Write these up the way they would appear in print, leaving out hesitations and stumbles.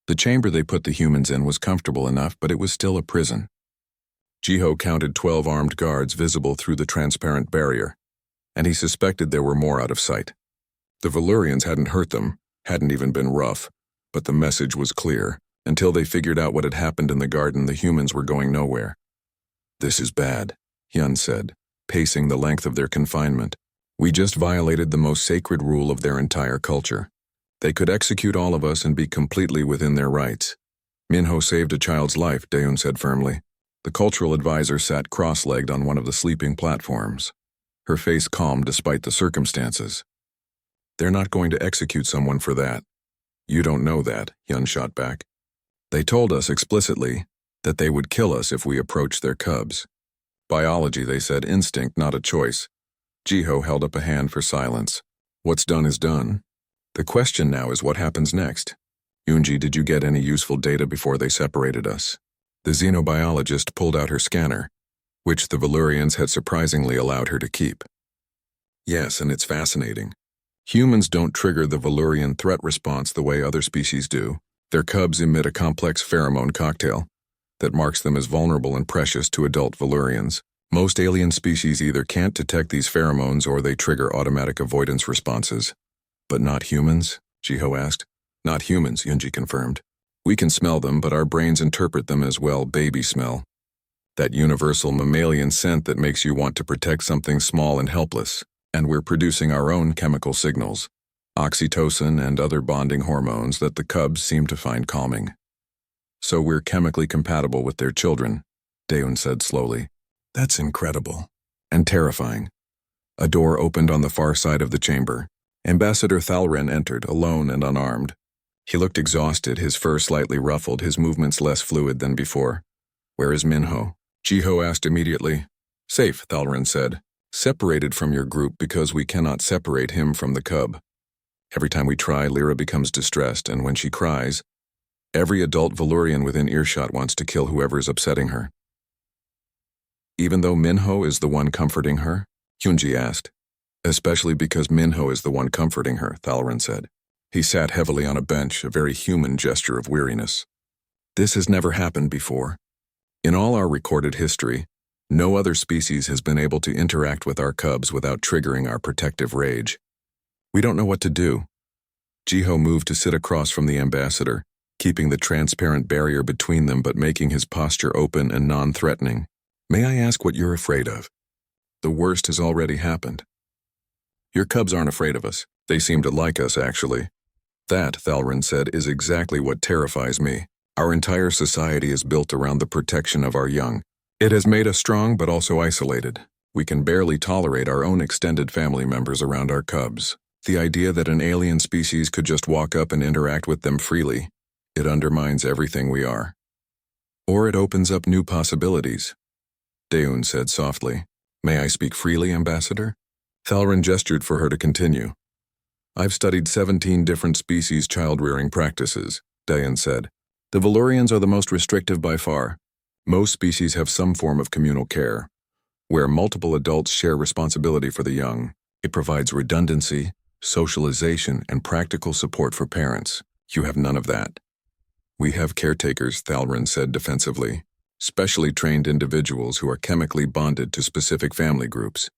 The chamber they put the humans in was comfortable enough, but it was still a prison. Jiho counted 12 armed guards visible through the transparent barrier, and he suspected there were more out of sight. The Valurians hadn't hurt them, hadn't even been rough, but the message was clear. Until they figured out what had happened in the garden, the humans were going nowhere. "This is bad," Hyun said, pacing the length of their confinement. "We just violated the most sacred rule of their entire culture. They could execute all of us and be completely within their rights." "Minho saved a child's life," Daeun said firmly. The cultural advisor sat cross-legged on one of the sleeping platforms, her face calm despite the circumstances. "They're not going to execute someone for that." "You don't know that," Hyun shot back. "They told us explicitly that they would kill us if we approached their cubs. Biology, they said, instinct, not a choice." Jiho held up a hand for silence. "What's done is done. The question now is what happens next. Yoonji, did you get any useful data before they separated us?" The xenobiologist pulled out her scanner, which the Valurians had surprisingly allowed her to keep. "Yes, and it's fascinating. Humans don't trigger the Valurian threat response the way other species do. Their cubs emit a complex pheromone cocktail that marks them as vulnerable and precious to adult Valurians. Most alien species either can't detect these pheromones or they trigger automatic avoidance responses. But not humans?" Jiho asked. "Not humans," Yoonji confirmed. "We can smell them, but our brains interpret them as, well, baby smell. That universal mammalian scent that makes you want to protect something small and helpless. And we're producing our own chemical signals, oxytocin and other bonding hormones that the cubs seem to find calming. So we're chemically compatible with their children," Daeun said slowly. "That's incredible. And terrifying." A door opened on the far side of the chamber. Ambassador Thalren entered, alone and unarmed. He looked exhausted, his fur slightly ruffled, his movements less fluid than before. "Where is Minho?" Jiho asked immediately. "Safe," Thalren said. "Separated from your group because we cannot separate him from the cub. Every time we try, Lyra becomes distressed, and when she cries, every adult Valurian within earshot wants to kill whoever is upsetting her." "Even though Minho is the one comforting her?" Hyunji asked. "Especially because Minho is the one comforting her," Thalren said. He sat heavily on a bench, a very human gesture of weariness. "This has never happened before. In all our recorded history, no other species has been able to interact with our cubs without triggering our protective rage. We don't know what to do." Jiho moved to sit across from the ambassador, keeping the transparent barrier between them but making his posture open and non-threatening. "May I ask what you're afraid of?" "The worst has already happened." "Your cubs aren't afraid of us. They seem to like us, actually." "That," Thalren said, "is exactly what terrifies me. Our entire society is built around the protection of our young. It has made us strong but also isolated. We can barely tolerate our own extended family members around our cubs. The idea that an alien species could just walk up and interact with them freely, it undermines everything we are. Or it opens up new possibilities." Daeun said softly. "May I speak freely, Ambassador?" Thalren gestured for her to continue. "I've studied 17 different species child-rearing practices," Daeun said. "The Valurians are the most restrictive by far. Most species have some form of communal care, where multiple adults share responsibility for the young. It provides redundancy, socialization, and practical support for parents. You have none of that." "We have caretakers," Thalren said defensively. "Specially trained individuals who are chemically bonded to specific family groups."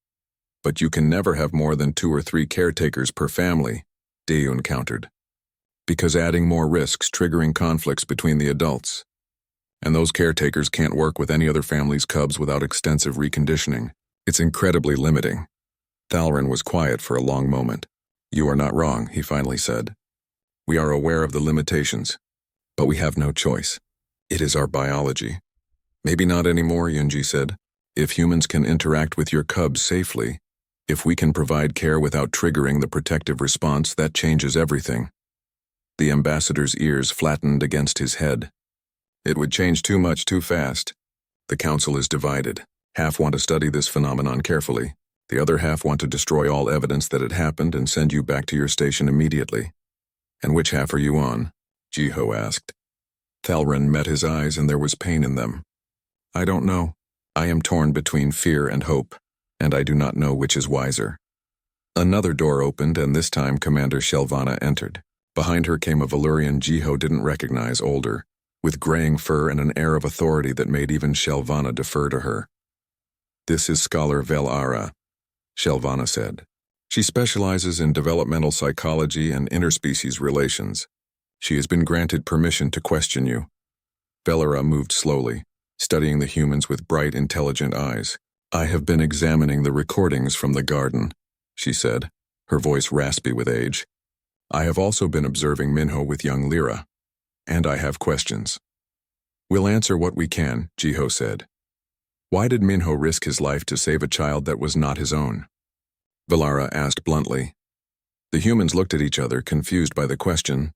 "But you can never have more than 2 or 3 caretakers per family," Daeun countered. "Because adding more risks, triggering conflicts between the adults. And those caretakers can't work with any other family's cubs without extensive reconditioning. It's incredibly limiting." Thalren was quiet for a long moment. "You are not wrong," he finally said. "We are aware of the limitations, but we have no choice. It is our biology." "Maybe not anymore," Yoonji said. "If humans can interact with your cubs safely, if we can provide care without triggering the protective response, that changes everything." The ambassador's ears flattened against his head. "It would change too much too fast. The council is divided. Half want to study this phenomenon carefully. The other half want to destroy all evidence that it happened and send you back to your station immediately." "And which half are you on?" Jiho asked. Thalren met his eyes and there was pain in them. "I don't know. I am torn between fear and hope, and I do not know which is wiser." Another door opened and this time Commander Shelvana entered. Behind her came a Valurian Jiho didn't recognize, older, with graying fur and an air of authority that made even Shelvana defer to her. "This is Scholar Velara," Shelvana said. "She specializes in developmental psychology and interspecies relations. She has been granted permission to question you." Velara moved slowly, studying the humans with bright, intelligent eyes. "I have been examining the recordings from the garden," she said, her voice raspy with age. "I have also been observing Minho with young Lyra, and I have questions." "We'll answer what we can," Jiho said. "Why did Minho risk his life to save a child that was not his own?" Velara asked bluntly. The humans looked at each other, confused by the question.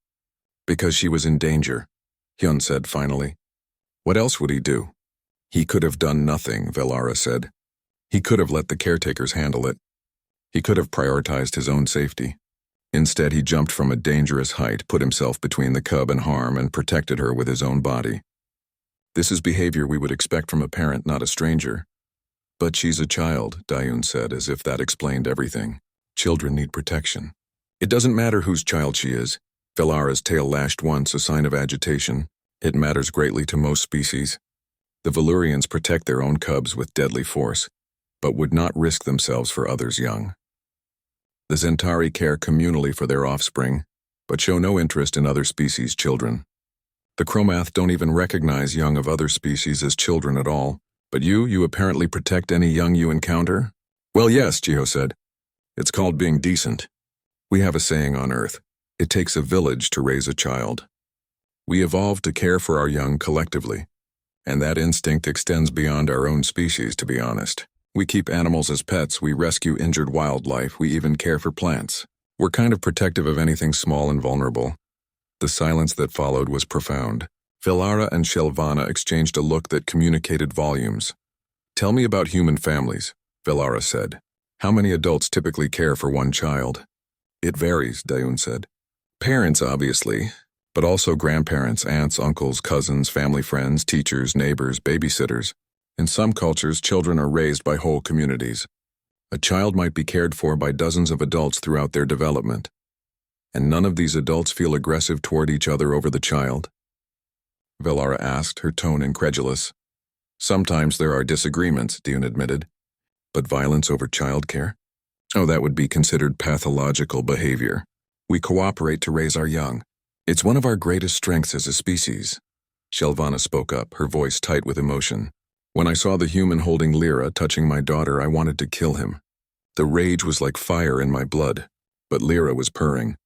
"Because she was in danger," Hyun said finally. "What else would he do?" "He could have done nothing," Velara said. "He could have let the caretakers handle it. He could have prioritized his own safety. Instead, he jumped from a dangerous height, put himself between the cub and harm, and protected her with his own body. This is behavior we would expect from a parent, not a stranger." "But she's a child," Dayun said, as if that explained everything. "Children need protection." "It doesn't matter whose child she is." Velara's tail lashed once, a sign of agitation. "It matters greatly to most species. The Valurians protect their own cubs with deadly force, but would not risk themselves for others young. The Zentari care communally for their offspring, but show no interest in other species' children. The Chromath don't even recognize young of other species as children at all. But you apparently protect any young you encounter?" "Well, yes," Jiho said. "It's called being decent. We have a saying on Earth. It takes a village to raise a child. We evolved to care for our young collectively, and that instinct extends beyond our own species, to be honest. We keep animals as pets, we rescue injured wildlife, we even care for plants. We're kind of protective of anything small and vulnerable." The silence that followed was profound. Velara and Shelvana exchanged a look that communicated volumes. "Tell me about human families," Velara said. "How many adults typically care for one child?" "It varies," Dayun said. "Parents, obviously, but also grandparents, aunts, uncles, cousins, family friends, teachers, neighbors, babysitters. In some cultures, children are raised by whole communities. A child might be cared for by dozens of adults throughout their development. And none of these adults feel aggressive toward each other over the child?" Velara asked, her tone incredulous. "Sometimes there are disagreements," Dayun admitted. "But violence over childcare? Oh, that would be considered pathological behavior. We cooperate to raise our young. It's one of our greatest strengths as a species." Shelvana spoke up, her voice tight with emotion. "When I saw the human holding Lyra, touching my daughter, I wanted to kill him. The rage was like fire in my blood, but Lyra was purring.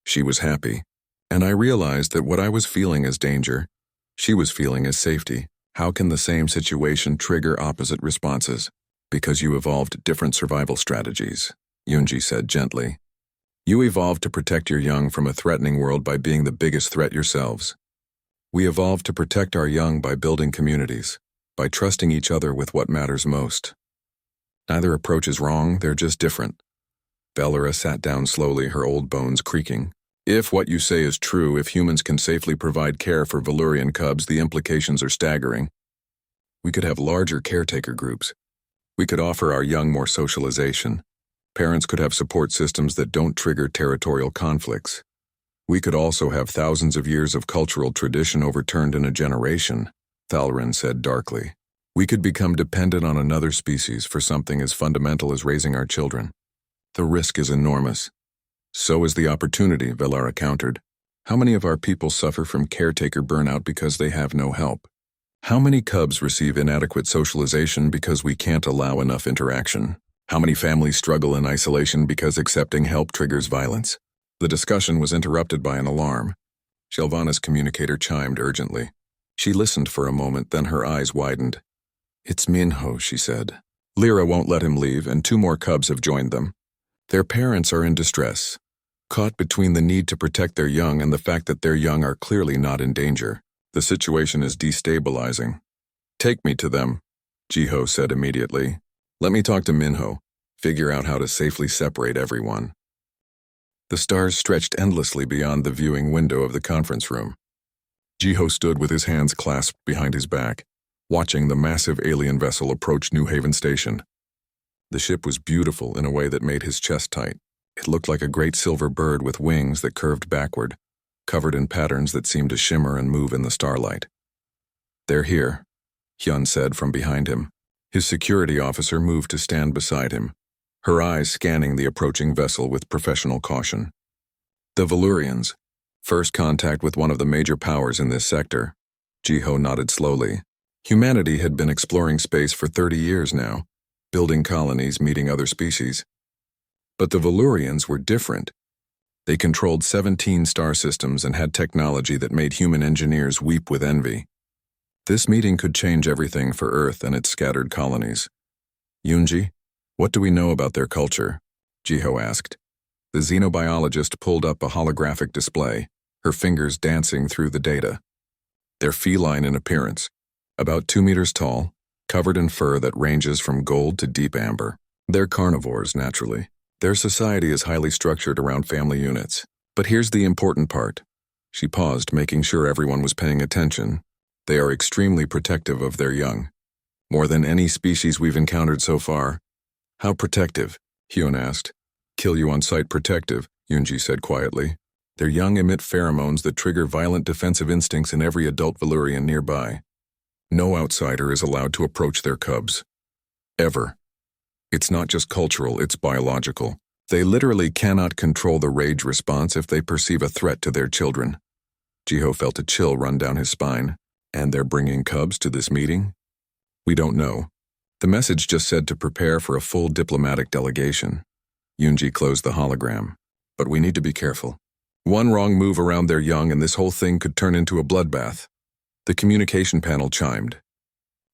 She was happy. And I realized that what I was feeling as danger, she was feeling as safety. How can the same situation trigger opposite responses? Because you evolved different survival strategies," Yunji said gently. "You evolved to protect your young from a threatening world by being the biggest threat yourselves. We evolved to protect our young by building communities, by trusting each other with what matters most. Neither approach is wrong, they're just different." Velara sat down slowly, her old bones creaking. "If what you say is true, if humans can safely provide care for Valurian cubs, the implications are staggering. We could have larger caretaker groups. We could offer our young more socialization. Parents could have support systems that don't trigger territorial conflicts. We could also have thousands of years of cultural tradition overturned in a generation," Thalrin said darkly. "We could become dependent on another species for something as fundamental as raising our children. The risk is enormous." "So is the opportunity," Velara countered. "How many of our people suffer from caretaker burnout because they have no help? How many cubs receive inadequate socialization because we can't allow enough interaction? How many families struggle in isolation because accepting help triggers violence?" The discussion was interrupted by an alarm. Shelvana's communicator chimed urgently. She listened for a moment, then her eyes widened. "It's Minho," she said. "Lyra won't let him leave, and 2 more cubs have joined them. Their parents are in distress, caught between the need to protect their young and the fact that their young are clearly not in danger. The situation is destabilizing." "Take me to them," Jiho said immediately. "Let me talk to Minho, figure out how to safely separate everyone." The stars stretched endlessly beyond the viewing window of the conference room. Jiho stood with his hands clasped behind his back, watching the massive alien vessel approach New Haven Station. The ship was beautiful in a way that made his chest tight. It looked like a great silver bird with wings that curved backward, covered in patterns that seemed to shimmer and move in the starlight. "They're here," Hyun said from behind him. His security officer moved to stand beside him, her eyes scanning the approaching vessel with professional caution. "The Valurians. First contact with one of the major powers in this sector." Ji-ho nodded slowly. Humanity had been exploring space for 30 years now, building colonies, meeting other species. But the Valurians were different. They controlled 17 star systems and had technology that made human engineers weep with envy. This meeting could change everything for Earth and its scattered colonies. "Yoonji, what do we know about their culture?" Ji-ho asked. The xenobiologist pulled up a holographic display, her fingers dancing through the data. "They're feline in appearance, about 2 meters tall, covered in fur that ranges from gold to deep amber. They're carnivores, naturally. Their society is highly structured around family units. But here's the important part." She paused, making sure everyone was paying attention. "They are extremely protective of their young. More than any species we've encountered so far." "How protective?" Hyun asked. "Kill you on sight protective," Yoonji said quietly. "Their young emit pheromones that trigger violent defensive instincts in every adult Valurian nearby. No outsider is allowed to approach their cubs. Ever. It's not just cultural, it's biological. They literally cannot control the rage response if they perceive a threat to their children." Ji-ho felt a chill run down his spine. "And they're bringing cubs to this meeting?" "We don't know. The message just said to prepare for a full diplomatic delegation." Yoonji closed the hologram. "But we need to be careful. One wrong move around their young and this whole thing could turn into a bloodbath." The communication panel chimed.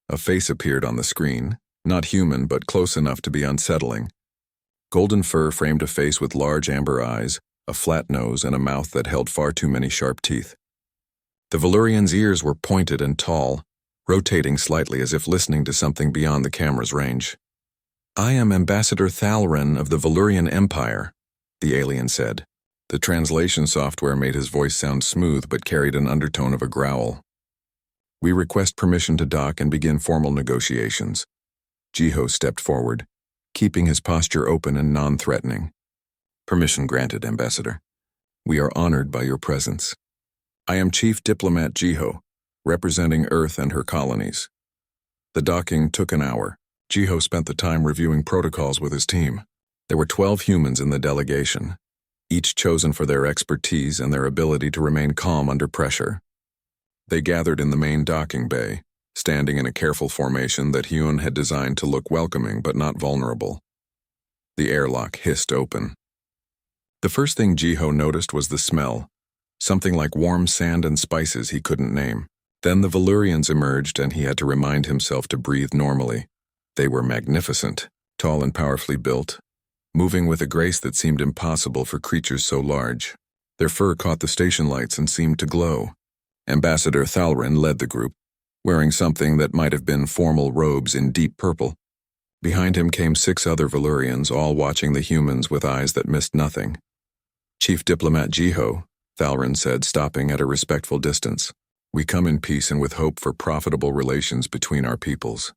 A face appeared on the screen, not human but close enough to be unsettling. Golden fur framed a face with large amber eyes, a flat nose, and a mouth that held far too many sharp teeth. The Valurian's ears were pointed and tall, rotating slightly as if listening to something beyond the camera's range. "I am Ambassador Thalren of the Valurian Empire," the alien said. The translation software made his voice sound smooth but carried an undertone of a growl. "We request permission to dock and begin formal negotiations." Ji-ho stepped forward, keeping his posture open and non-threatening. "Permission granted, Ambassador. We are honored by your presence. I am Chief Diplomat Ji-ho, representing Earth and her colonies." The docking took an hour. Ji-ho spent the time reviewing protocols with his team. There were 12 humans in the delegation, each chosen for their expertise and their ability to remain calm under pressure. They gathered in the main docking bay, standing in a careful formation that Hyun had designed to look welcoming but not vulnerable. The airlock hissed open. The first thing Ji-ho noticed was the smell, something like warm sand and spices he couldn't name. Then the Valurians emerged and he had to remind himself to breathe normally. They were magnificent, tall and powerfully built, moving with a grace that seemed impossible for creatures so large. Their fur caught the station lights and seemed to glow. Ambassador Thalren led the group, wearing something that might have been formal robes in deep purple. Behind him came 6 other Valurians, all watching the humans with eyes that missed nothing. "Chief Diplomat Ji-ho," Thalren said, stopping at a respectful distance. "We come in peace and with hope for profitable relations between our peoples."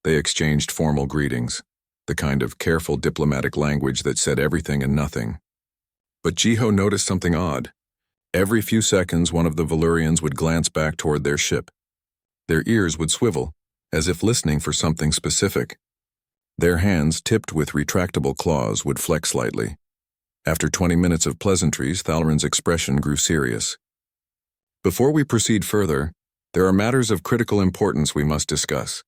They exchanged formal greetings, the kind of careful diplomatic language that said everything and nothing. But Ji-ho noticed something odd. Every few seconds, one of the Valurians would glance back toward their ship. Their ears would swivel, as if listening for something specific. Their hands, tipped with retractable claws, would flex slightly. After 20 minutes of pleasantries, Thalren's expression grew serious. "Before we proceed further, there are matters of critical importance we must discuss.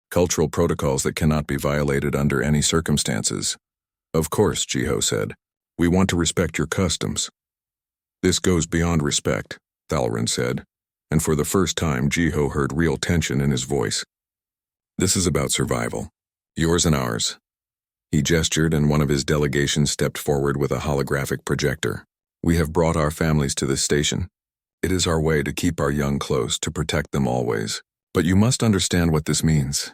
Cultural protocols that cannot be violated under any circumstances." "Of course," Ji-ho said. "We want to respect your customs." "This goes beyond respect," Thalren said, and for the first time Ji-ho heard real tension in his voice. "This is about survival. Yours and ours." He gestured and one of his delegation stepped forward with a holographic projector. "We have brought our families to this station. It is our way to keep our young close, to protect them always. But you must understand what this means."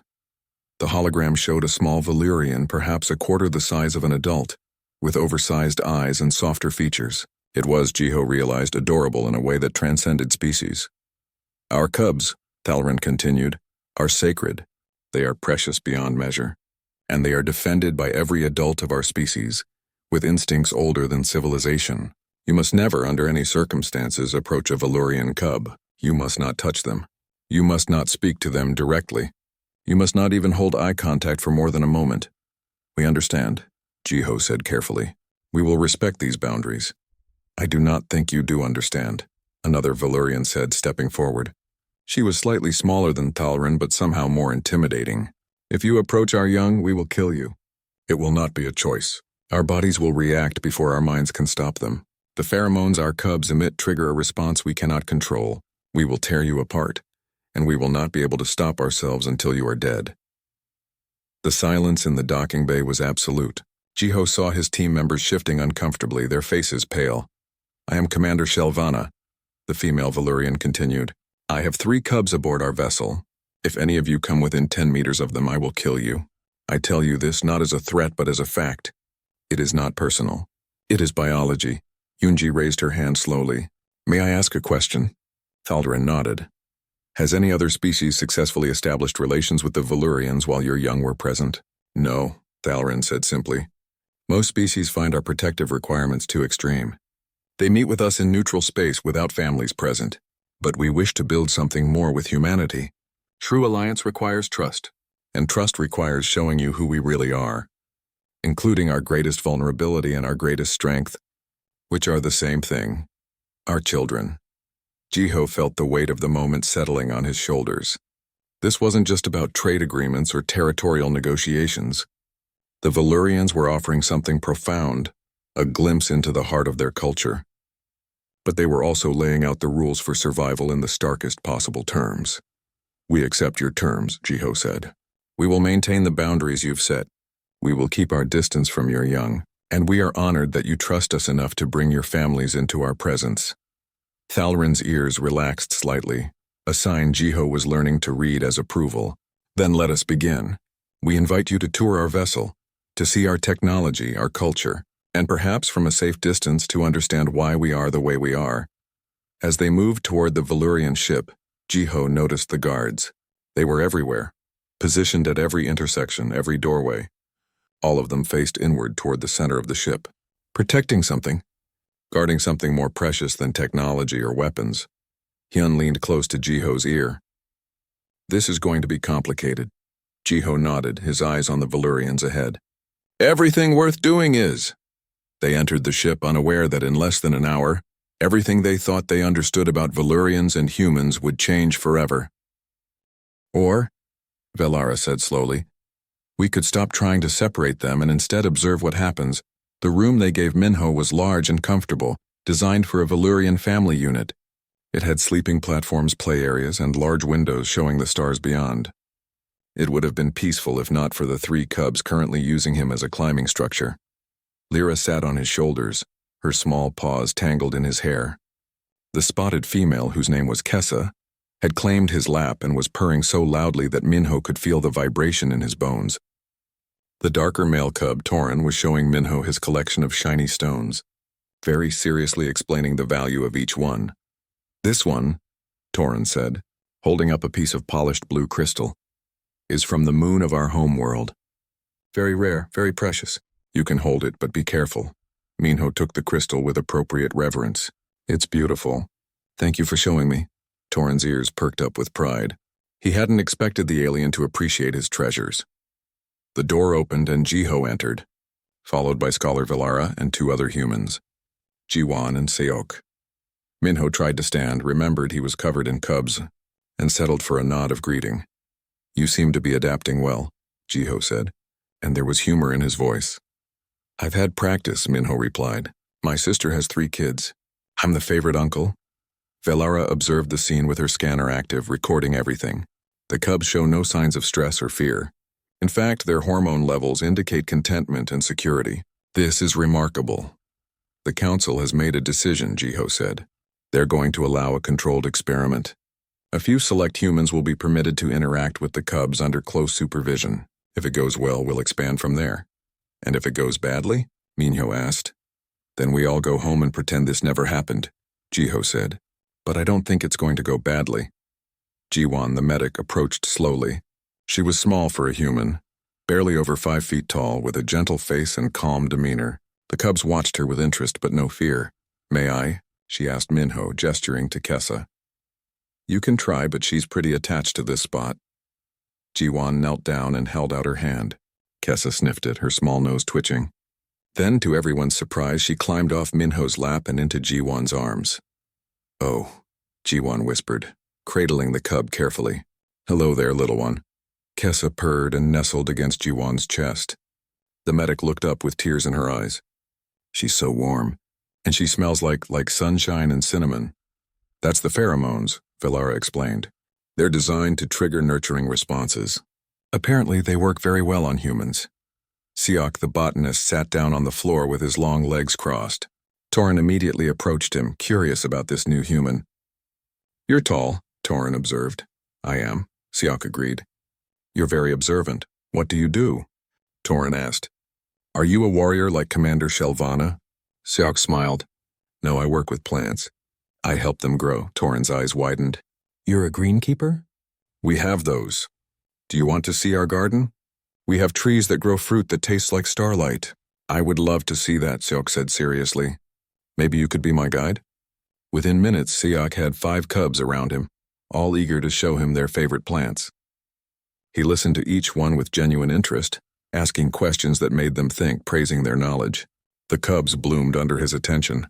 The hologram showed a small Valurian, perhaps a quarter the size of an adult, with oversized eyes and softer features. It was, Ji-ho realized, adorable in a way that transcended species. "Our cubs," Thalren continued, "are sacred. They are precious beyond measure. And they are defended by every adult of our species. with instincts older than civilization. You must never, under any circumstances, approach a Valurian cub. You must not touch them. You must not speak to them directly. You must not even hold eye contact for more than a moment. We understand, Jiho said carefully. We will respect these boundaries. I do not think you do understand, another Valurian said, stepping forward. She was slightly smaller than Thalrin, but somehow more intimidating. If you approach our young, we will kill you. It will not be a choice. Our bodies will react before our minds can stop them. The pheromones our cubs emit trigger a response we cannot control. We will tear you apart, and we will not be able to stop ourselves until you are dead. The silence in the docking bay was absolute. Jiho saw his team members shifting uncomfortably, their faces pale. I am Commander Shelvana, the female Valurian continued. I have 3 cubs aboard our vessel. If any of you come within 10 meters of them, I will kill you. I tell you this not as a threat but as a fact. It is not personal. It is biology. Yunji raised her hand slowly. May I ask a question? Thalrin nodded. Has any other species successfully established relations with the Valurians while your young were present? No, Thalrin said simply. Most species find our protective requirements too extreme. They meet with us in neutral space without families present. But we wish to build something more with humanity. True alliance requires trust, and trust requires showing you who we really are, including our greatest vulnerability and our greatest strength, which are the same thing, our children. Jiho felt the weight of the moment settling on his shoulders. This wasn't just about trade agreements or territorial negotiations. The Valurians were offering something profound, a glimpse into the heart of their culture. But they were also laying out the rules for survival in the starkest possible terms. We accept your terms, Jiho said. We will maintain the boundaries you've set. We will keep our distance from your young, and we are honored that you trust us enough to bring your families into our presence. Thalrin's ears relaxed slightly, a sign Jiho was learning to read as approval. Then let us begin. We invite you to tour our vessel, to see our technology, our culture, and perhaps from a safe distance to understand why we are the way we are. As they moved toward the Valurian ship, Jiho noticed the guards. They were everywhere, positioned at every intersection, every doorway. All of them faced inward toward the center of the ship, protecting something, guarding something more precious than technology or weapons. Hyun leaned close to Jiho's ear. This is going to be complicated. Jiho nodded, his eyes on the Valurians ahead. Everything worth doing is. They entered the ship unaware that in less than an hour, everything they thought they understood about Valurians and humans would change forever. Or, Velara said slowly, we could stop trying to separate them and instead observe what happens. The room they gave Minho was large and comfortable, designed for a Valurian family unit. It had sleeping platforms, play areas, and large windows showing the stars beyond. It would have been peaceful if not for the 3 cubs currently using him as a climbing structure. Lyra sat on his shoulders, her small paws tangled in his hair. The spotted female, whose name was Kessa, had claimed his lap and was purring so loudly that Minho could feel the vibration in his bones. The darker male cub, Torin, was showing Minho his collection of shiny stones, very seriously explaining the value of each one. This one, Torin said, holding up a piece of polished blue crystal, is from the moon of our home world. Very rare, very precious. You can hold it, but be careful. Minho took the crystal with appropriate reverence. It's beautiful. Thank you for showing me. Torin's ears perked up with pride. He hadn't expected the alien to appreciate his treasures. The door opened and Jiho entered, followed by Scholar Velara and 2 other humans, Jiwan and Seok. Minho tried to stand, remembered he was covered in cubs, and settled for a nod of greeting. You seem to be adapting well, Jiho said, and there was humor in his voice. I've had practice, Minho replied. My sister has 3 kids. I'm the favorite uncle. Velara observed the scene with her scanner active, recording everything. The cubs show no signs of stress or fear. In fact, their hormone levels indicate contentment and security. This is remarkable. The council has made a decision, Jiho said. They're going to allow a controlled experiment. A few select humans will be permitted to interact with the cubs under close supervision. If it goes well, we'll expand from there. And if it goes badly? Minho asked. Then we all go home and pretend this never happened, Jiho said. But I don't think it's going to go badly. Jiwan, the medic, approached slowly. She was small for a human, barely over 5 feet tall, with a gentle face and calm demeanor. The cubs watched her with interest but no fear. "May I?" she asked Minho, gesturing to Kessa. "You can try, but she's pretty attached to this spot." Jiwan knelt down and held out her hand. Kessa sniffed it, her small nose twitching. Then, to everyone's surprise, she climbed off Minho's lap and into Jiwan's arms. "Oh," Jiwan whispered, cradling the cub carefully. "Hello there, little one." Kessa purred and nestled against Jiwan's chest. The medic looked up with tears in her eyes. "She's so warm, and she smells like sunshine and cinnamon." "That's the pheromones," Velara explained. "They're designed to trigger nurturing responses. Apparently, they work very well on humans." Siok, the botanist, sat down on the floor with his long legs crossed. Torin immediately approached him, curious about this new human. "You're tall," Torin observed. "I am," Siok agreed. "You're very observant. What do you do?" Torin asked. "Are you a warrior like Commander Shelvana?" Siok smiled. "No, I work with plants. I help them grow." Torin's eyes widened. "You're a greenkeeper?" "We have those. Do you want to see our garden? We have trees that grow fruit that tastes like starlight." "I would love to see that," Siok said seriously. "Maybe you could be my guide?" Within minutes, Siok had 5 cubs around him, all eager to show him their favorite plants. He listened to each one with genuine interest, asking questions that made them think, praising their knowledge. The cubs bloomed under his attention.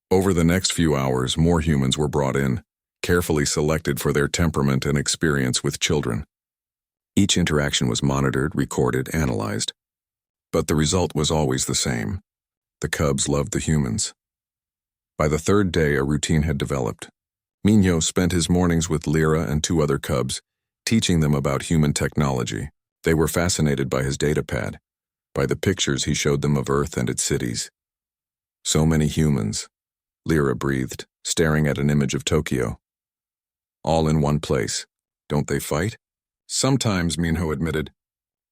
Over the next few hours, more humans were brought in, carefully selected for their temperament and experience with children. Each interaction was monitored, recorded, analyzed. But the result was always the same. The cubs loved the humans. By the 3rd day, a routine had developed. Minho spent his mornings with Lyra and 2 other cubs, teaching them about human technology. They were fascinated by his datapad, by the pictures he showed them of Earth and its cities. "So many humans," Lyra breathed, staring at an image of Tokyo. "All in one place. Don't they fight?" "Sometimes," Minho admitted.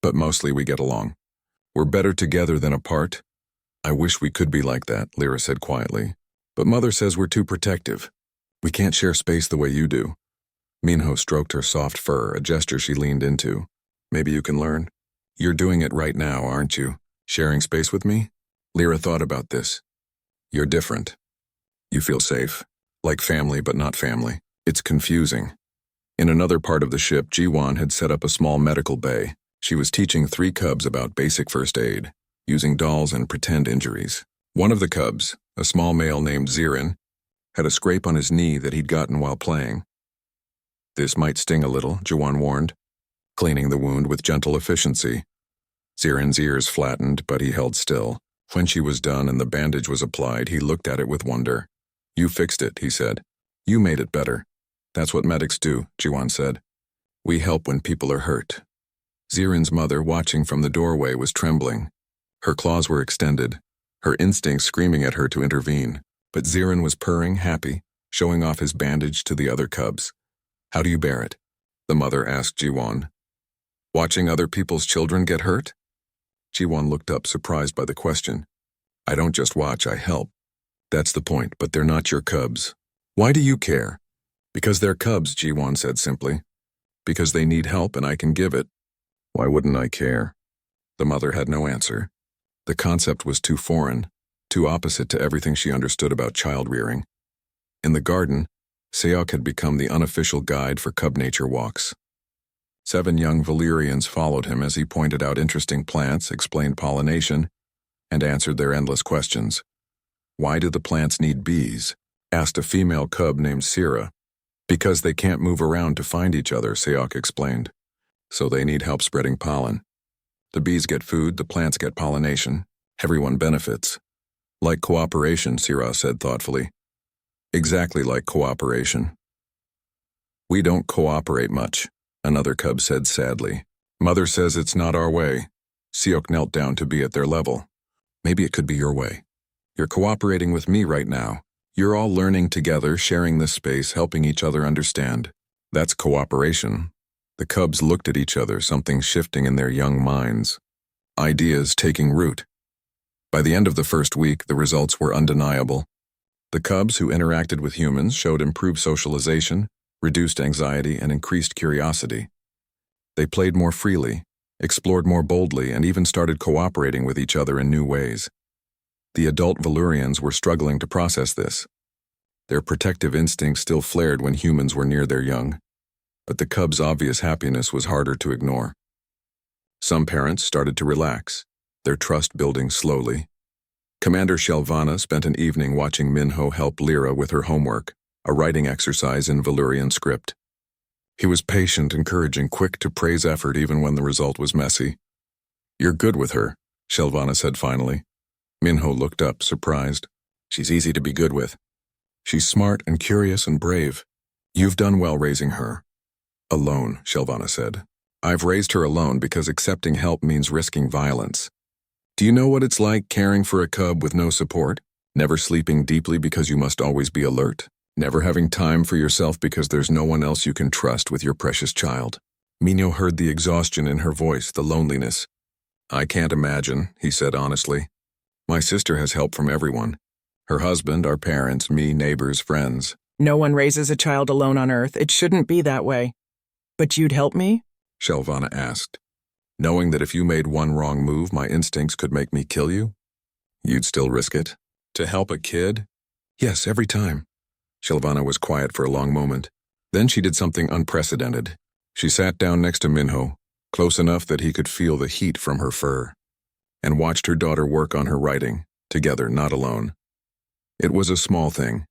"But mostly we get along. We're better together than apart." "I wish we could be like that," Lyra said quietly. "But Mother says we're too protective. We can't share space the way you do." Minho stroked her soft fur, a gesture she leaned into. "Maybe you can learn. You're doing it right now, aren't you? Sharing space with me?" Lyra thought about this. "You're different. You feel safe. Like family, but not family. It's confusing." In another part of the ship, Jiwan had set up a small medical bay. She was teaching 3 cubs about basic first aid, using dolls and pretend injuries. One of the cubs, a small male named Zirin, had a scrape on his knee that he'd gotten while playing. "This might sting a little," Jiwan warned, cleaning the wound with gentle efficiency. Zirin's ears flattened, but he held still. When she was done and the bandage was applied, he looked at it with wonder. "You fixed it," he said. "You made it better." "That's what medics do," Jiwan said. "We help when people are hurt." Zirin's mother, watching from the doorway, was trembling. Her claws were extended, her instincts screaming at her to intervene. But Zirin was purring, happy, showing off his bandage to the other cubs. "How do you bear it?" the mother asked Jiwan. "Watching other people's children get hurt?" Jiwan looked up, surprised by the question. "I don't just watch, I help." "That's the point, but they're not your cubs." "Why do you care?" "Because they're cubs," Jiwan said simply. "Because they need help and I can give it." "Why wouldn't I care?" The mother had no answer. The concept was too foreign, too opposite to everything she understood about child rearing. In the garden, Seok had become the unofficial guide for cub nature walks. 7 young Valyrians followed him as he pointed out interesting plants, explained pollination, and answered their endless questions. "Why do the plants need bees?" asked a female cub named Sira. "Because they can't move around to find each other," Seok explained. "So they need help spreading pollen. The bees get food, the plants get pollination. Everyone benefits." "Like cooperation," Sira said thoughtfully. "Exactly like cooperation." "We don't cooperate much," another cub said sadly. "Mother says it's not our way." Seok knelt down to be at their level. "Maybe it could be your way. You're cooperating with me right now. You're all learning together, sharing this space, helping each other understand. That's cooperation." The cubs looked at each other, something shifting in their young minds. Ideas taking root. By the end of the first week, the results were undeniable. The cubs who interacted with humans showed improved socialization, reduced anxiety, and increased curiosity. They played more freely, explored more boldly, and even started cooperating with each other in new ways. The adult Valurians were struggling to process this. Their protective instincts still flared when humans were near their young, but the cubs' obvious happiness was harder to ignore. Some parents started to relax, their trust building slowly. Commander Shelvana spent an evening watching Minho help Lyra with her homework, a writing exercise in Valurian script. He was patient, encouraging, quick to praise effort even when the result was messy. "You're good with her," Shelvana said finally. Minho looked up, surprised. "She's easy to be good with. She's smart and curious and brave. You've done well raising her." "Alone," Shelvana said. "I've raised her alone because accepting help means risking violence. Do you know what it's like caring for a cub with no support? Never sleeping deeply because you must always be alert? Never having time for yourself because there's no one else you can trust with your precious child?" Minho heard the exhaustion in her voice, the loneliness. "I can't imagine," he said honestly. "My sister has help from everyone. Her husband, our parents, me, neighbors, friends." "No one raises a child alone on Earth. It shouldn't be that way. But you'd help me?" Shelvana asked. "Knowing that if you made one wrong move, my instincts could make me kill you? You'd still risk it? To help a kid?" "Yes, every time." Shelvana was quiet for a long moment. Then she did something unprecedented. She sat down next to Minho, close enough that he could feel the heat from her fur, and watched her daughter work on her writing, together, not alone. It was a small thing,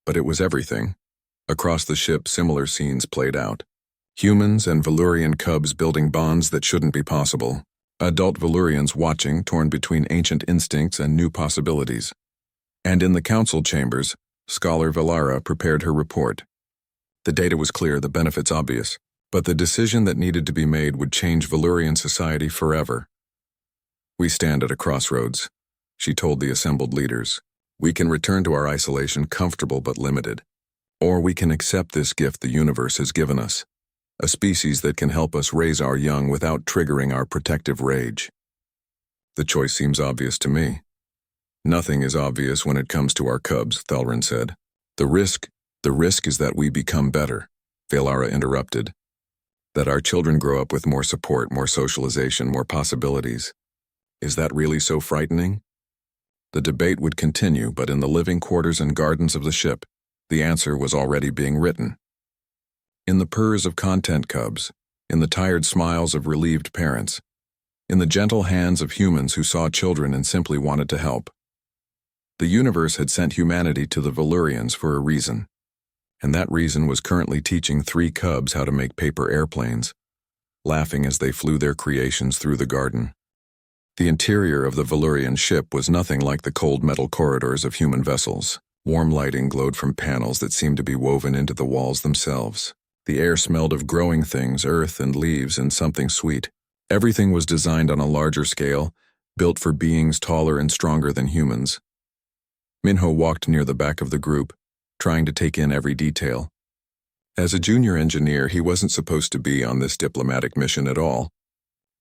but it was everything. Across the ship, similar scenes played out. Humans and Valurian cubs building bonds that shouldn't be possible. Adult Valurians watching, torn between ancient instincts and new possibilities. And in the council chambers, Scholar Velara prepared her report. The data was clear, the benefits obvious, but the decision that needed to be made would change Valurian society forever. "We stand at a crossroads," she told the assembled leaders. "We can return to our isolation comfortable but limited. Or we can accept this gift the universe has given us, a species that can help us raise our young without triggering our protective rage." "The choice seems obvious to me." "Nothing is obvious when it comes to our cubs," Thalrin said. The risk is that we become better," Velara interrupted. "That our children grow up with more support, more socialization, more possibilities. Is that really so frightening?" The debate would continue, but in the living quarters and gardens of the ship, the answer was already being written. In the purrs of content cubs, in the tired smiles of relieved parents, in the gentle hands of humans who saw children and simply wanted to help. The universe had sent humanity to the Valurians for a reason, and that reason was currently teaching 3 cubs how to make paper airplanes, laughing as they flew their creations through the garden. The interior of the Valurian ship was nothing like the cold metal corridors of human vessels. Warm lighting glowed from panels that seemed to be woven into the walls themselves. The air smelled of growing things, earth and leaves, and something sweet. Everything was designed on a larger scale, built for beings taller and stronger than humans. Minho walked near the back of the group, trying to take in every detail. As a junior engineer, he wasn't supposed to be on this diplomatic mission at all.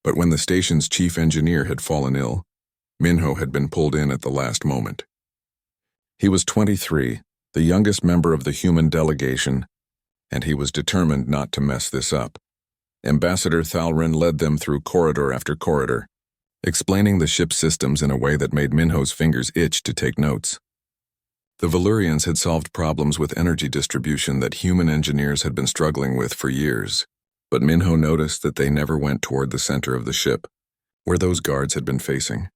But when the station's chief engineer had fallen ill, Minho had been pulled in at the last moment. He was 23, the youngest member of the human delegation, and he was determined not to mess this up. Ambassador Thalrin led them through corridor after corridor, explaining the ship's systems in a way that made Minho's fingers itch to take notes. The Valurians had solved problems with energy distribution that human engineers had been struggling with for years, but Minho noticed that they never went toward the center of the ship, where those guards had been facing.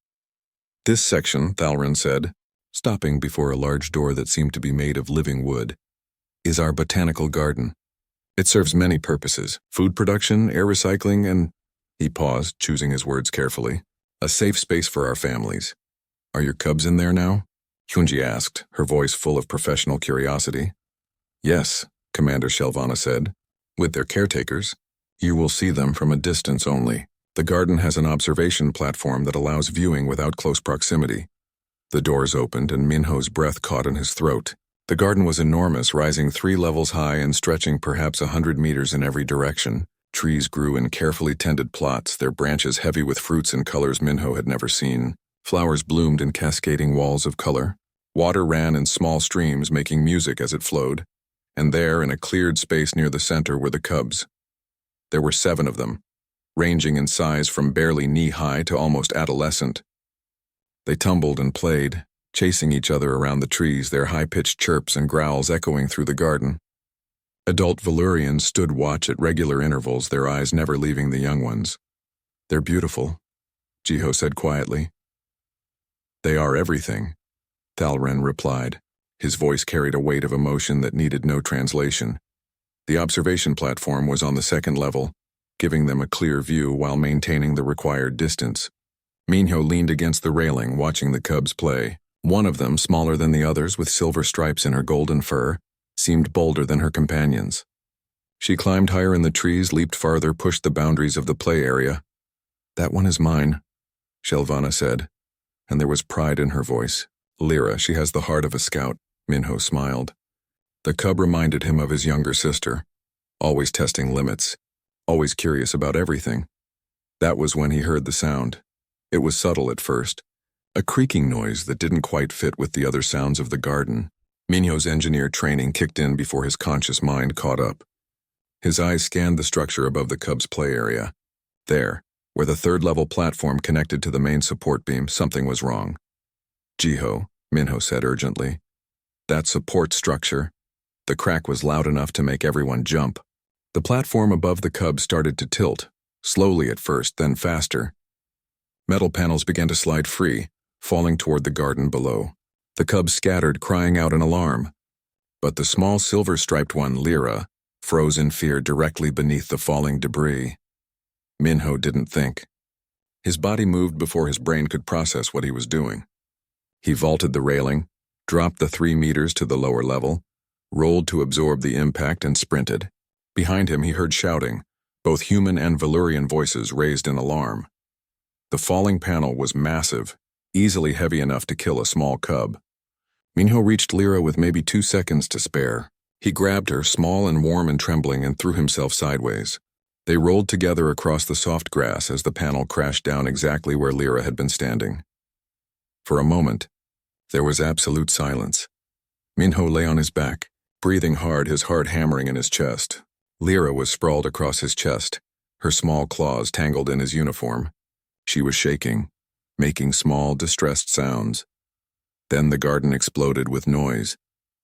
"This section," Thalrin said, stopping before a large door that seemed to be made of living wood, "is our botanical garden. It serves many purposes: food production, air recycling, and—" He paused, choosing his words carefully. "A safe space for our families. Are your cubs in there now?" Hyunji asked, her voice full of professional curiosity. "Yes," Commander Shelvana said, "with their caretakers. You will see them from a distance only. The garden has an observation platform that allows viewing without close proximity." The doors opened and Minho's breath caught in his throat. The garden was enormous, rising 3 levels high and stretching perhaps 100 meters in every direction. Trees grew in carefully tended plots, their branches heavy with fruits and colors Minho had never seen. Flowers bloomed in cascading walls of color. Water ran in small streams, making music as it flowed. And there, in a cleared space near the center, were the cubs. There were 7 of them, ranging in size from barely knee-high to almost adolescent. They tumbled and played, chasing each other around the trees, their high-pitched chirps and growls echoing through the garden. Adult Valurians stood watch at regular intervals, their eyes never leaving the young ones. "They're beautiful," Jiho said quietly. "They are everything," Thalren replied. His voice carried a weight of emotion that needed no translation. The observation platform was on the second level, giving them a clear view while maintaining the required distance. Minho leaned against the railing, watching the cubs play. One of them, smaller than the others with silver stripes in her golden fur, seemed bolder than her companions. She climbed higher in the trees, leaped farther, pushed the boundaries of the play area. "That one is mine," Shelvana said, and there was pride in her voice. "Lyra, she has the heart of a scout," Minho smiled. The cub reminded him of his younger sister, always testing limits, always curious about everything. That was when he heard the sound. It was subtle at first, a creaking noise that didn't quite fit with the other sounds of the garden. Minho's engineer training kicked in before his conscious mind caught up. His eyes scanned the structure above the cub's play area. There, where the third-level platform connected to the main support beam, something was wrong. "Jiho," Minho said urgently. "That support structure." The crack was loud enough to make everyone jump. The platform above the cub started to tilt, slowly at first, then faster. Metal panels began to slide free, falling toward the garden below. The cubs scattered, crying out in alarm. But the small silver-striped one, Lyra, froze in fear directly beneath the falling debris. Minho didn't think. His body moved before his brain could process what he was doing. He vaulted the railing, dropped the 3 meters to the lower level, rolled to absorb the impact, and sprinted. Behind him he heard shouting, both human and Valurian voices raised in alarm. The falling panel was massive, easily heavy enough to kill a small cub. Minho reached Lyra with maybe 2 seconds to spare. He grabbed her, small and warm and trembling, and threw himself sideways. They rolled together across the soft grass as the panel crashed down exactly where Lyra had been standing. For a moment, there was absolute silence. Minho lay on his back, breathing hard, his heart hammering in his chest. Lyra was sprawled across his chest, her small claws tangled in his uniform. She was shaking, making small, distressed sounds. Then the garden exploded with noise.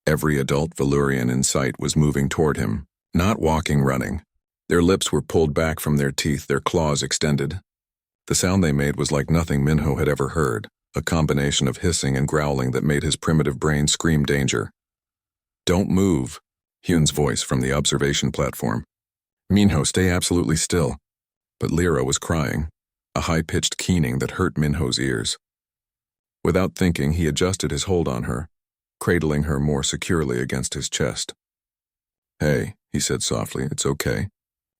Every adult Valurian in sight was moving toward him, not walking, running. Their lips were pulled back from their teeth, their claws extended. The sound they made was like nothing Minho had ever heard, a combination of hissing and growling that made his primitive brain scream danger. "Don't move," Hyun's voice from the observation platform. "Minho, stay absolutely still." But Lyra was crying, a high-pitched keening that hurt Minho's ears. Without thinking, he adjusted his hold on her, cradling her more securely against his chest. "Hey," he said softly, "it's okay.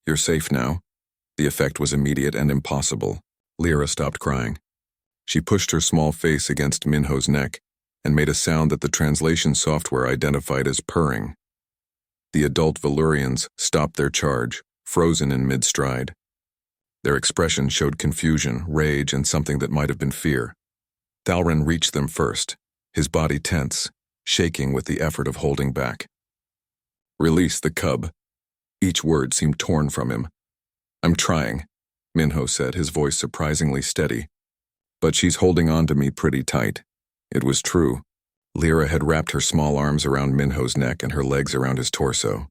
You're safe now." The effect was immediate and impossible. Lyra stopped crying. She pushed her small face against Minho's neck and made a sound that the translation software identified as purring. The adult Valurians stopped their charge, frozen in mid-stride. Their expression showed confusion, rage, and something that might have been fear. Thalren reached them first, his body tense, shaking with the effort of holding back. "Release the cub." Each word seemed torn from him. "I'm trying," Minho said, his voice surprisingly steady. "But she's holding on to me pretty tight." It was true. Lyra had wrapped her small arms around Minho's neck and her legs around his torso.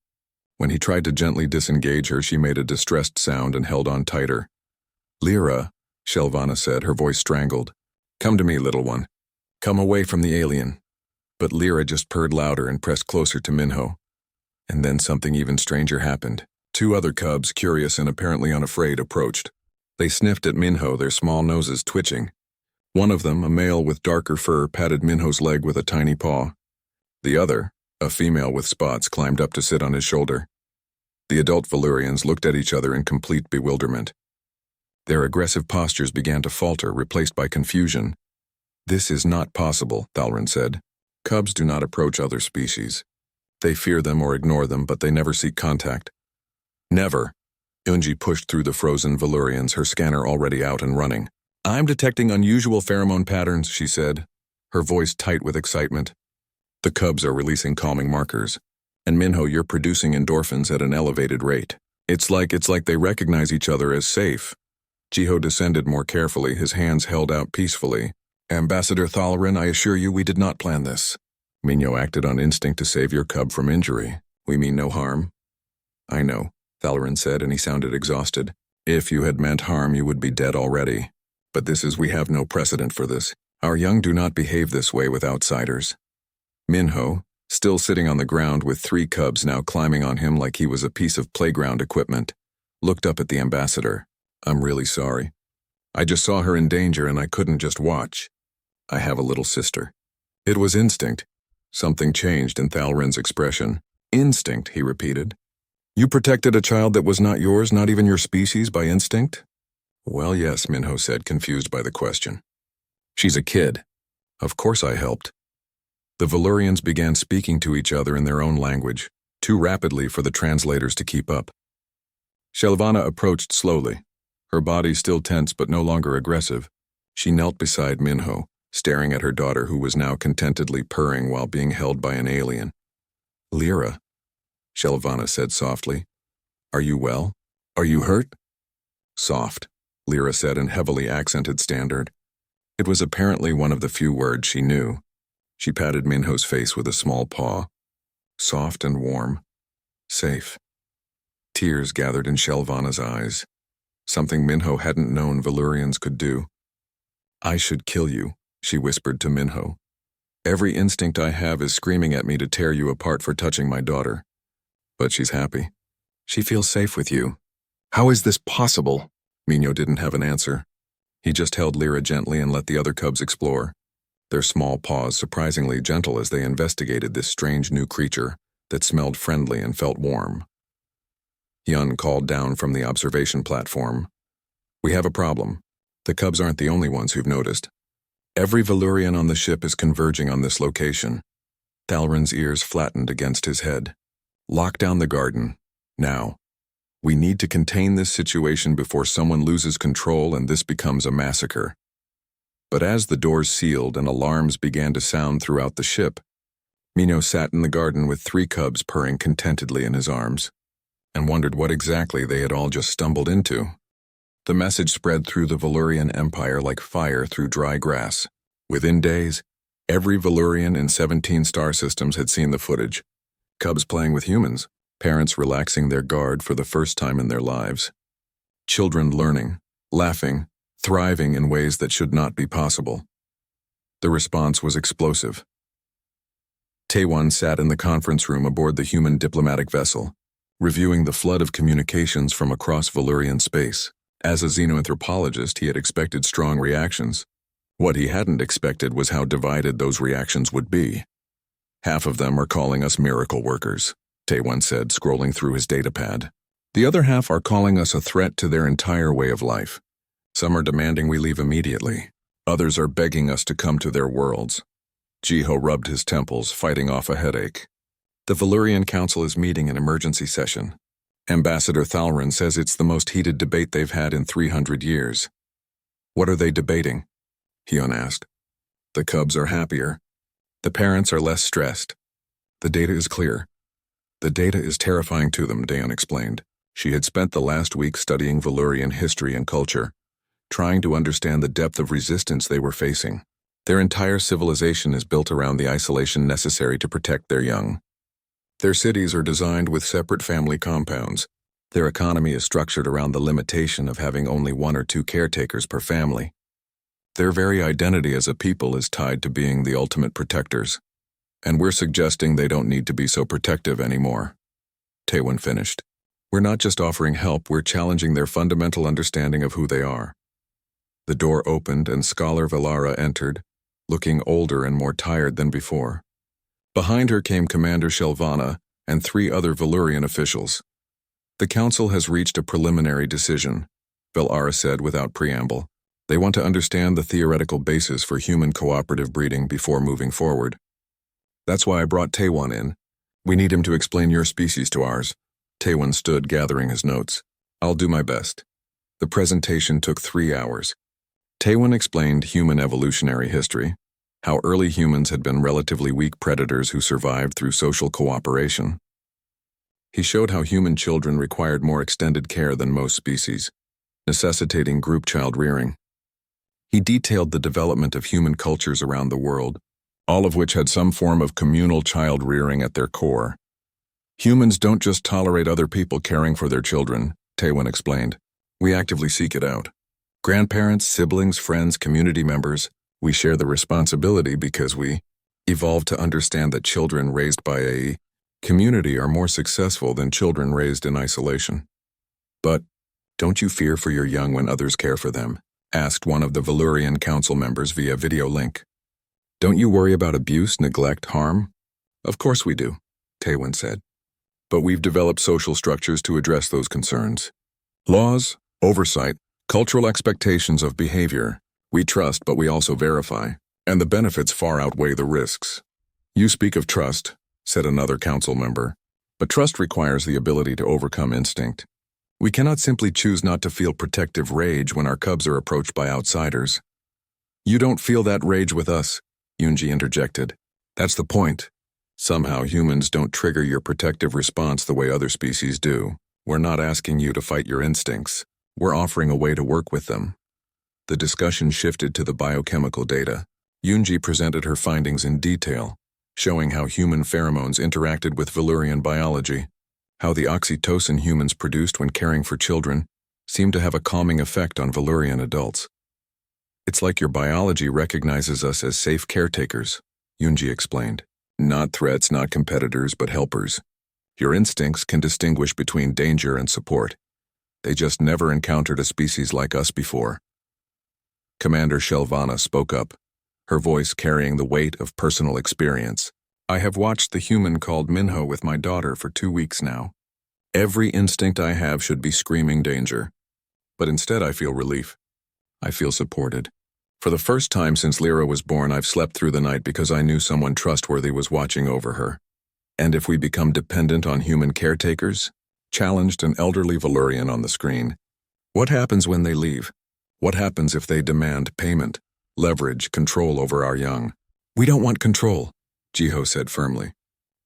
When he tried to gently disengage her, she made a distressed sound and held on tighter. "Lyra," Shelvana said, her voice strangled. "Come to me, little one. Come away from the alien." But Lyra just purred louder and pressed closer to Minho. And then something even stranger happened. 2 other cubs, curious and apparently unafraid, approached. They sniffed at Minho, their small noses twitching. One of them, a male with darker fur, patted Minho's leg with a tiny paw. The other, a female with spots, climbed up to sit on his shoulder. The adult Valurians looked at each other in complete bewilderment. Their aggressive postures began to falter, replaced by confusion. "This is not possible," Thalren said. "Cubs do not approach other species. They fear them or ignore them, but they never seek contact." "Never." Unji pushed through the frozen Valurians, her scanner already out and running. "I'm detecting unusual pheromone patterns," she said, her voice tight with excitement. "The cubs are releasing calming markers. And Minho, you're producing endorphins at an elevated rate. It's like they recognize each other as safe." Jiho descended more carefully, his hands held out peacefully. Ambassador Thalarin, I assure you we did not plan this. Minho acted on instinct to save your cub from injury. We mean no harm. I know, Thalarin said, and he sounded exhausted. If you had meant harm, you would be dead already. But we have no precedent for this. Our young do not behave this way with outsiders. Minho, still sitting on the ground with 3 cubs now climbing on him like he was a piece of playground equipment, looked up at the ambassador. I'm really sorry. I just saw her in danger and I couldn't just watch. I have a little sister. It was instinct. Something changed in Thalarin's expression. Instinct, he repeated. You protected a child that was not yours, not even your species, by instinct? Well, yes, Minho said, confused by the question. She's a kid. Of course I helped. The Valyrians began speaking to each other in their own language, too rapidly for the translators to keep up. Shelvana approached slowly, her body still tense but no longer aggressive. She knelt beside Minho, staring at her daughter who was now contentedly purring while being held by an alien. Lyra, Shelvana said softly. Are you well? Are you hurt? Soft, Lyra said in heavily accented standard. It was apparently one of the few words she knew. She patted Minho's face with a small paw. Soft and warm. Safe. Tears gathered in Shelvana's eyes. Something Minho hadn't known Valyrians could do. I should kill you, she whispered to Minho. Every instinct I have is screaming at me to tear you apart for touching my daughter. But she's happy. She feels safe with you. How is this possible? Minho didn't have an answer. He just held Lyra gently and let the other cubs explore, their small paws surprisingly gentle as they investigated this strange new creature that smelled friendly and felt warm. Yun called down from the observation platform. We have a problem. The cubs aren't the only ones who've noticed. Every Valyrian on the ship is converging on this location. Thalarin's ears flattened against his head. Lock down the garden. Now. We need to contain this situation before someone loses control and this becomes a massacre. But as the doors sealed and alarms began to sound throughout the ship, Minho sat in the garden with 3 cubs purring contentedly in his arms, and wondered what exactly they had all just stumbled into. The message spread through the Valyrian Empire like fire through dry grass. Within days, every Valyrian in 17 star systems had seen the footage. Cubs playing with humans, parents relaxing their guard for the first time in their lives. Children learning, laughing, thriving in ways that should not be possible. The response was explosive. Taewon sat in the conference room aboard the human diplomatic vessel, reviewing the flood of communications from across Valyrian space. As a xenoanthropologist, he had expected strong reactions. What he hadn't expected was how divided those reactions would be. Half of them are calling us miracle workers, Taewon said, scrolling through his datapad. The other half are calling us a threat to their entire way of life. Some are demanding we leave immediately. Others are begging us to come to their worlds. Jiho rubbed his temples, fighting off a headache. The Valyrian Council is meeting an emergency session. Ambassador Thalarin says it's the most heated debate they've had in 300 years. What are they debating? Hyun asked. The cubs are happier. The parents are less stressed. The data is clear. The data is terrifying to them, Daeon explained. She had spent the last week studying Valyrian history and culture, trying to understand the depth of resistance they were facing. Their entire civilization is built around the isolation necessary to protect their young. Their cities are designed with separate family compounds. Their economy is structured around the limitation of having only 1 or 2 caretakers per family. Their very identity as a people is tied to being the ultimate protectors. And we're suggesting they don't need to be so protective anymore. Taewon finished. We're not just offering help, we're challenging their fundamental understanding of who they are. The door opened and Scholar Valara entered, looking older and more tired than before. Behind her came Commander Shelvana and 3 other Valyrian officials. The council has reached a preliminary decision, Valara said without preamble. They want to understand the theoretical basis for human cooperative breeding before moving forward. That's why I brought Taewon in. We need him to explain your species to ours. Taewon stood gathering his notes. I'll do my best. The presentation took 3 hours. Taewon explained human evolutionary history, how early humans had been relatively weak predators who survived through social cooperation. He showed how human children required more extended care than most species, necessitating group child rearing. He detailed the development of human cultures around the world, all of which had some form of communal child rearing at their core. Humans don't just tolerate other people caring for their children, Taewon explained. We actively seek it out. Grandparents, siblings, friends, community members, we share the responsibility because we evolved to understand that children raised by a community are more successful than children raised in isolation. But don't you fear for your young when others care for them? Asked one of the Valurian council members via video link. Don't you worry about abuse, neglect, harm? Of course we do, Taewon said. But we've developed social structures to address those concerns. Laws, oversight, cultural expectations of behavior. We trust, but we also verify, and the benefits far outweigh the risks. You speak of trust, said another council member, but trust requires the ability to overcome instinct. We cannot simply choose not to feel protective rage when our cubs are approached by outsiders. You don't feel that rage with us, Yoonji interjected. That's the point. Somehow humans don't trigger your protective response the way other species do. We're not asking you to fight your instincts. We're offering a way to work with them. The discussion shifted to the biochemical data. Yoonji presented her findings in detail, showing how human pheromones interacted with Valurian biology, how the oxytocin humans produced when caring for children seemed to have a calming effect on Valurian adults. It's like your biology recognizes us as safe caretakers, Yoonji explained. Not threats, not competitors, but helpers. Your instincts can distinguish between danger and support. They just never encountered a species like us before. Commander Shelvana spoke up, her voice carrying the weight of personal experience. I have watched the human called Minho with my daughter for 2 weeks now. Every instinct I have should be screaming danger. But instead I feel relief. I feel supported. For the first time since Lyra was born, I've slept through the night because I knew someone trustworthy was watching over her. And if we become dependent on human caretakers, challenged an elderly Valurian on the screen, what happens when they leave? What happens if they demand payment, leverage, control over our young? We don't want control, Jiho said firmly.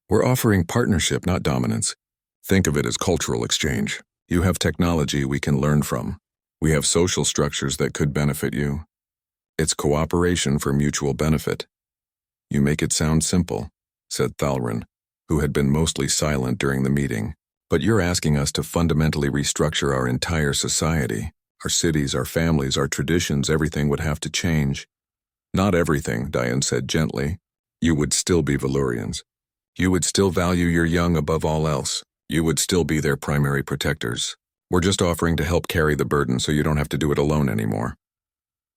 We're offering partnership, not dominance. Think of it as cultural exchange. You have technology we can learn from. We have social structures that could benefit you. It's cooperation for mutual benefit. You make it sound simple, said Thalrin, who had been mostly silent during the meeting. But you're asking us to fundamentally restructure our entire society. Our cities, our families, our traditions, everything would have to change. Not everything, Diane said gently. You would still be Valurians. You would still value your young above all else. You would still be their primary protectors. We're just offering to help carry the burden so you don't have to do it alone anymore.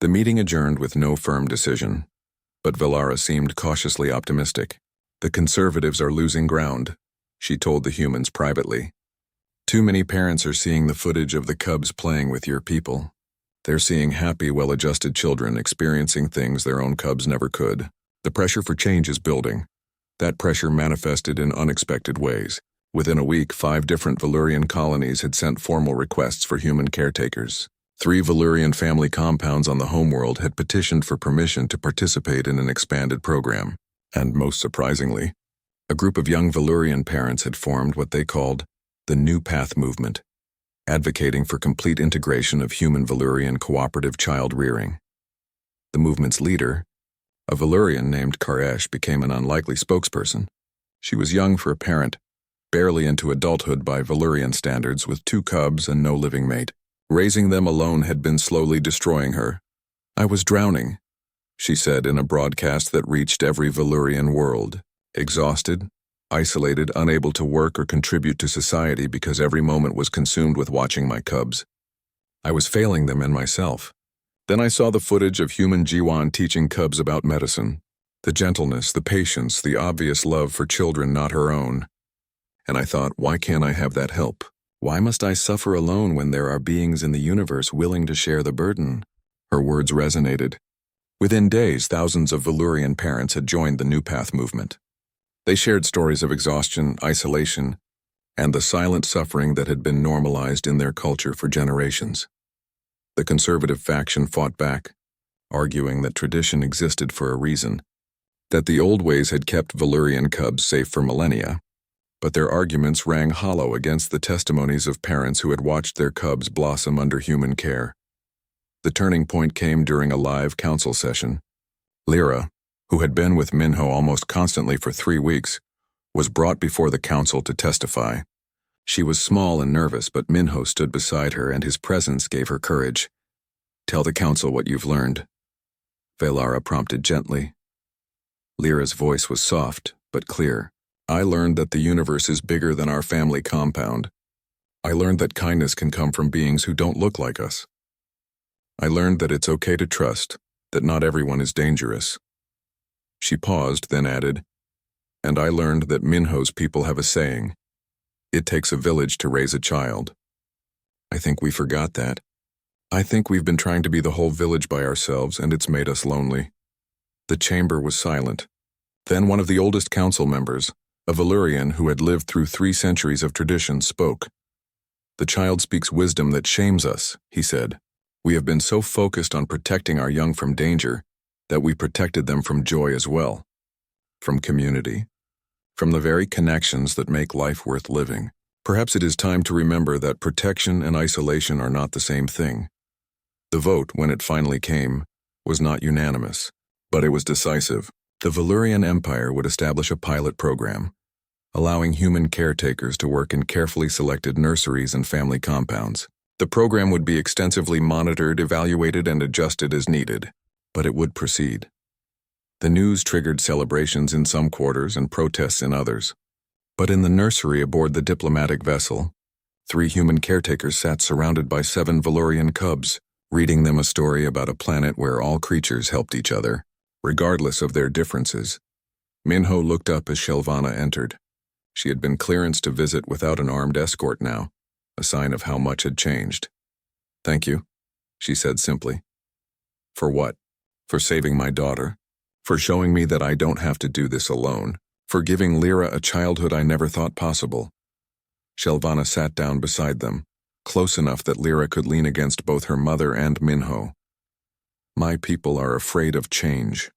The meeting adjourned with no firm decision, but Valara seemed cautiously optimistic. The conservatives are losing ground, she told the humans privately. Too many parents are seeing the footage of the cubs playing with your people. They're seeing happy, well-adjusted children experiencing things their own cubs never could. The pressure for change is building. That pressure manifested in unexpected ways. Within a week, 5 different Valurian colonies had sent formal requests for human caretakers. 3 Valurian family compounds on the homeworld had petitioned for permission to participate in an expanded program. And most surprisingly, a group of young Valurian parents had formed what they called the New Path Movement, advocating for complete integration of human Valurian cooperative child rearing. The movement's leader, a Valurian named Karesh, became an unlikely spokesperson. She was young for a parent, barely into adulthood by Valurian standards, with 2 cubs and no living mate. Raising them alone had been slowly destroying her. I was drowning, she said in a broadcast that reached every Valurian world. Exhausted, isolated, unable to work or contribute to society because every moment was consumed with watching my cubs. I was failing them and myself. Then I saw the footage of human Jiwan teaching cubs about medicine. The gentleness, the patience, the obvious love for children not her own. And I thought, why can't I have that help? Why must I suffer alone when there are beings in the universe willing to share the burden? Her words resonated. Within days, thousands of Valurian parents had joined the New Path movement. They shared stories of exhaustion, isolation, and the silent suffering that had been normalized in their culture for generations. The conservative faction fought back, arguing that tradition existed for a reason, that the old ways had kept Valurian cubs safe for millennia. But their arguments rang hollow against the testimonies of parents who had watched their cubs blossom under human care. The turning point came during a live council session. Lyra, who had been with Minho almost constantly for 3 weeks, was brought before the council to testify. She was small and nervous, but Minho stood beside her and his presence gave her courage. "Tell the council what you've learned," Velara prompted gently. Lyra's voice was soft, but clear. "I learned that the universe is bigger than our family compound. I learned that kindness can come from beings who don't look like us. I learned that it's okay to trust, that not everyone is dangerous." She paused, then added, "And I learned that Minho's people have a saying. It takes a village to raise a child. I think we forgot that. I think we've been trying to be the whole village by ourselves, and it's made us lonely." The chamber was silent. Then one of the oldest council members, a Valyrian who had lived through 3 centuries of tradition, spoke. "The child speaks wisdom that shames us," he said. "We have been so focused on protecting our young from danger that we protected them from joy as well. From community. From the very connections that make life worth living. Perhaps it is time to remember that protection and isolation are not the same thing." The vote, when it finally came, was not unanimous, but it was decisive. The Valyrian Empire would establish a pilot program, allowing human caretakers to work in carefully selected nurseries and family compounds. The program would be extensively monitored, evaluated, and adjusted as needed, but it would proceed. The news triggered celebrations in some quarters and protests in others. But in the nursery aboard the diplomatic vessel, 3 human caretakers sat surrounded by 7 Valyrian cubs, reading them a story about a planet where all creatures helped each other, regardless of their differences. Minho looked up as Shelvana entered. She had been clearanced to visit without an armed escort now, a sign of how much had changed. "Thank you," she said simply. "For what?" "For saving my daughter. For showing me that I don't have to do this alone. For giving Lyra a childhood I never thought possible." Shelvana sat down beside them, close enough that Lyra could lean against both her mother and Minho. "My people are afraid of change,"